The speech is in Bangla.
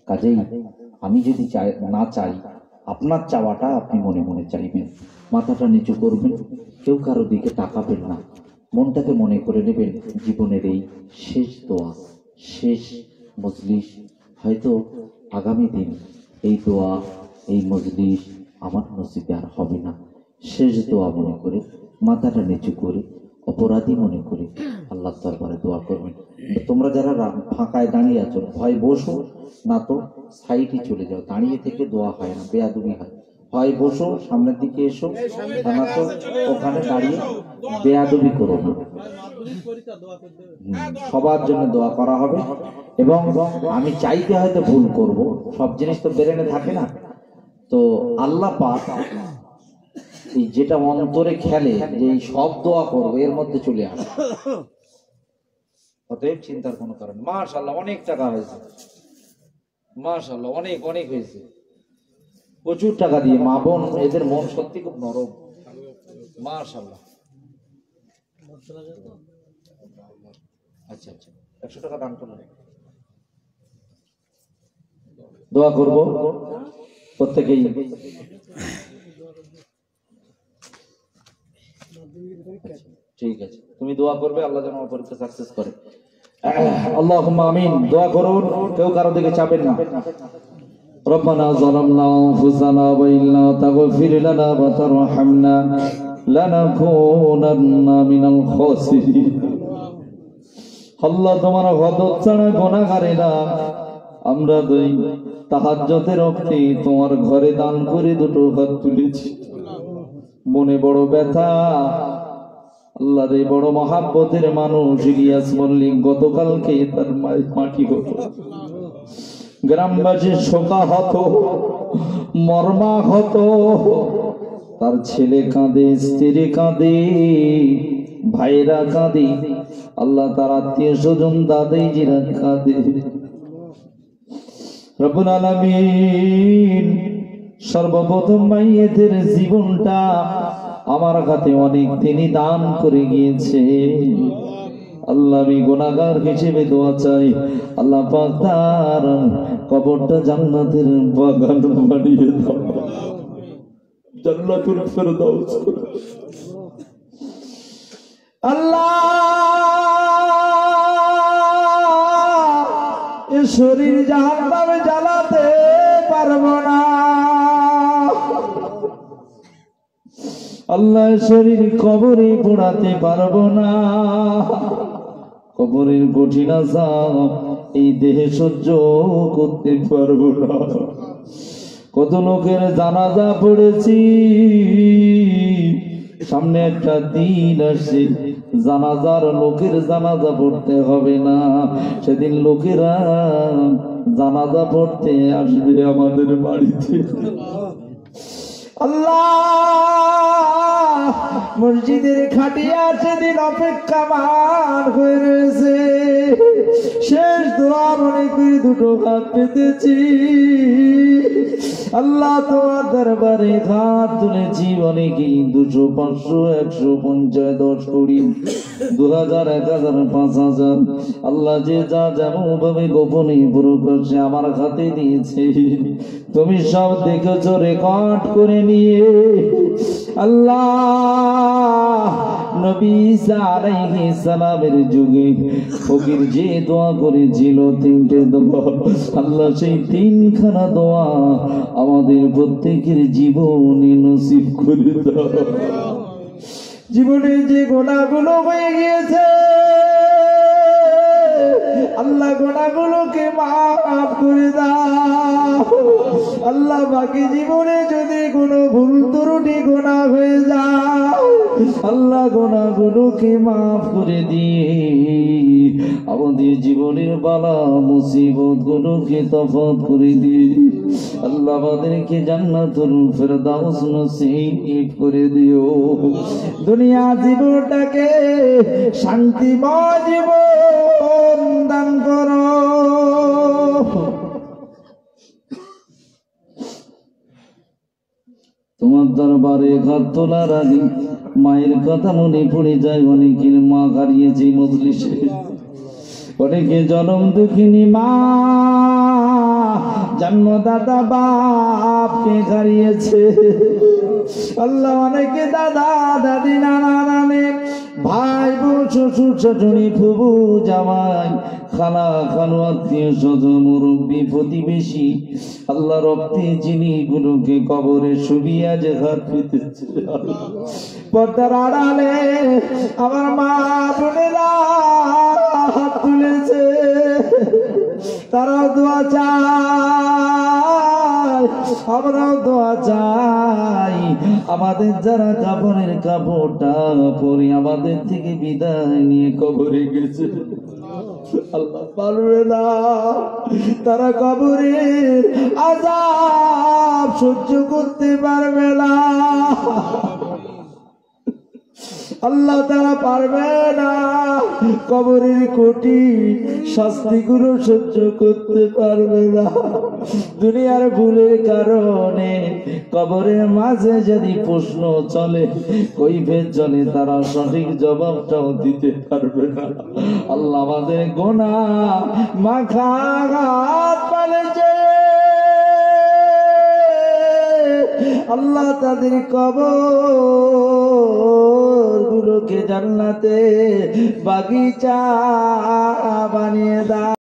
কাজেই আমি যদি না চাই, আপনার চাওয়াটা আপনি মনে মনে চাইবেন, মাথাটা নিচু করবেন, কেউ কারো দিকে তাকাবেন না, মনটাকে মনে করে নেবেন জীবনের এই শেষ দোয়া, শেষ মজলিস। হয়তো আগামী দিন এই দোয়া, এই মজলিস আমার নসিবে আর হবে না। শেষ দোয়া মনে করে, মাথাটা নিচু করে, অপরাধী মনে করে আল্লাহ দরবারে দোয়া করবেন। তোমরা যারা ফাঁকায় দাঁড়িয়ে আছো, হয় বসো, না তো সাইডে চলে যাও। দাঁড়িয়ে থেকে দোয়া হয় না, বেয়াদবি হয়। হয় বসো, সামনের দিকে এসো, না তো ওখানে দাঁড়িয়ে বেয়াদবি করো না। সবার জন্য দোয়া করা হবে। এবং আমি চাইতে হয়তো ভুল করব, সব জিনিস তো ব্রেনে থাকে না। তো আল্লাহ পাক এই যেটা অন্তরে খেলে, যে এই সব দোয়া করবো, এর মধ্যে চলে আসে। অতএব চিন্তার কোনো কারণ। মাশাআল্লাহ, অনেক টাকা হয়েছে, মাশাআল্লাহ, অনেক অনেক হয়েছে, প্রচুর টাকা দিয়ে। মা বোন এদের মন সত্যি খুব নরম, মাশাআল্লাহ। আচ্ছা আচ্ছা, 100 টাকা দান করলেন। দোয়া করবো প্রত্যেকেই। ঠিক আছে, তুমি দোয়া করবে, আল্লাহ যেন আমার পরীক্ষা সাকসেস করে। আল্লাহুম্মা আমিন। দোয়া করুন, কেউ কারো দিকে চাপেন না। রব্বানা যালামনা আনফুসানা ওয়া ইল্লা তাগফির লানা ওয়া তারহামনা লানাকুনান্না মিনাল খাসিরিন। আল্লাহ, তোমার গজব ছাড়া গুনাহগারেরা আমরা দুই তাহাজ্জুদের ওয়াক্তে তোমার ঘরে দান করে দুটো হাত তুলেছি। মনে বড় ব্যথা। আল্লাহ রে, বড় মহাব্বতের মানুষ ইলিয়াস মল্লিক গতকালকে তার মাটি হতো, গ্রামবাসী শোকাহত, মর্মাহত। তার ছেলে কাঁদে, স্ত্রী কাঁদে, ভাইরা কাঁদে, আল্লাহ তার আত্মীয় স্বজন দাদাইজিরা কাঁদে। রব্বুল আলামিন, সর্বপ্রথম মাইয়েদের জীবনটা আমার হাতে অনেক তিনি দান করে গিয়েছে। আল্লাহ, আমি গুনাহগার হিসেবে দোয়া চাই, আল্লাহ পাক তার কবরটা জান্নাতের বাগান বানিয়ে দাও, জান্নাতুল ফেরদাউস। আল্লাহ, এ শরীর জাহান্নামে জ্বালাতে পারবো না। আল্লাহ, শরীর কবরে পোড়াতে পারবো না। কবরের কঠিন আযাব এই দেহে সহ্য করতে পারবো না। কত লোকের জানাজা পড়েছি, সামনে একটা দিন আসছে, জানাজার লোকের জানাজা পড়তে হবে না, সেদিন লোকেরা জানাজা পড়তে আসবে আমাদের বাড়িতে। আল্লাহ, মসজিদের খাটিয়া সেদিন অপেক্ষামান হয়ে রয়েছে। শেষ দোয়া মনে করে দুটো হাত পেতেছি। আল্লাহ, তোমার দরবারে হাত তুলেছি। অনেকেই 200, 500, 100, 50, 10, 20, 2000, 1000, 5000, আল্লাহ যে যা যেমন ভাবে গোপনে প্রকাশ্যে আমার হাতে দিয়েছে, তুমি সব দেখেছো, রেকর্ড করে নিয়ে। আল্লাহ, নবী ঈসা আলাইহিস সালামের যুগে ফকির যে দোয়া করেছিল, 3টে দোয়া, আল্লাহ সেই 3খানা দোয়া আমাদের প্রত্যেকের জীবনে নসিব করে দাও। জীবনে যে গুনাহগুলো হয়ে গিয়েছে, আল্লাহ গুনাহগুলোকে মাফ করে দাও। আল্লাহ, বাকি জীবনে যদি কোনো ভুল ত্রুটি গুনাহ হয়ে যায়, আল্লাহ গুনাহগুলোকে মাফ করে দিয়ে আমাদের জীবনের বালা মুসিবত গুলোকে তফাত করে দিয়ে আল্লাহ আমাদেরকে জান্নাতুল ফেরদাউস নসিব করে দিও। দুনিয়া জীবনটাকে শান্তিময় জীবন দান করো। তোমার দরবারে হাত তোলার আগে মায়ের কথা মনে পড়ে যায়। অনেকের মা হারিয়েছে মজলিসে, অনেকে জনম দুঃখিনী মা জন্মদাতা বাপকে হারিয়েছে। আল্লাহ অনেকে দাদা দাদি নানা নানি ভাই বোন শ্বশুর শাশুড়ি ফুবু জামাই খালা খালু আত্মীয় স্বজন মুরব্বী প্রতিবেশী আল্লাহ রক্তে জিনিসগুলোকে কবরে শুবিয়া যে হাত পেতেছে। পর্দার আড়ালে আমার মা বোনেরা হাত তুলেছে, তারাও দোয়া চায়, আমরাও দোয়া চাই। আমাদের যারা কাপড়ের কাপড়টা পরে আমাদের থেকে বিদায় নিয়ে কবরে গেছে, আল্লাহ পারবে না, তারা কবরের আযাব সহ্য করতে পারবে না। আল্লাহ তারা পারবে না, কবরের কঠিন শাস্তিগুলো সহ্য করতে পারবে না। দুনিয়ার ভুলের কারণে কবরের মাঝে যদি প্রশ্ন চলে, কৈফিয়ত চলে, তারা সঠিক জবাবটাও দিতে পারবে না। আল্লাহ আমাদের গুনাহ মাখা হাত পালেছে, আল্লাহ তাদের কবর গুলোকে জান্নাতে বাগিচা বানিয়ে দাও।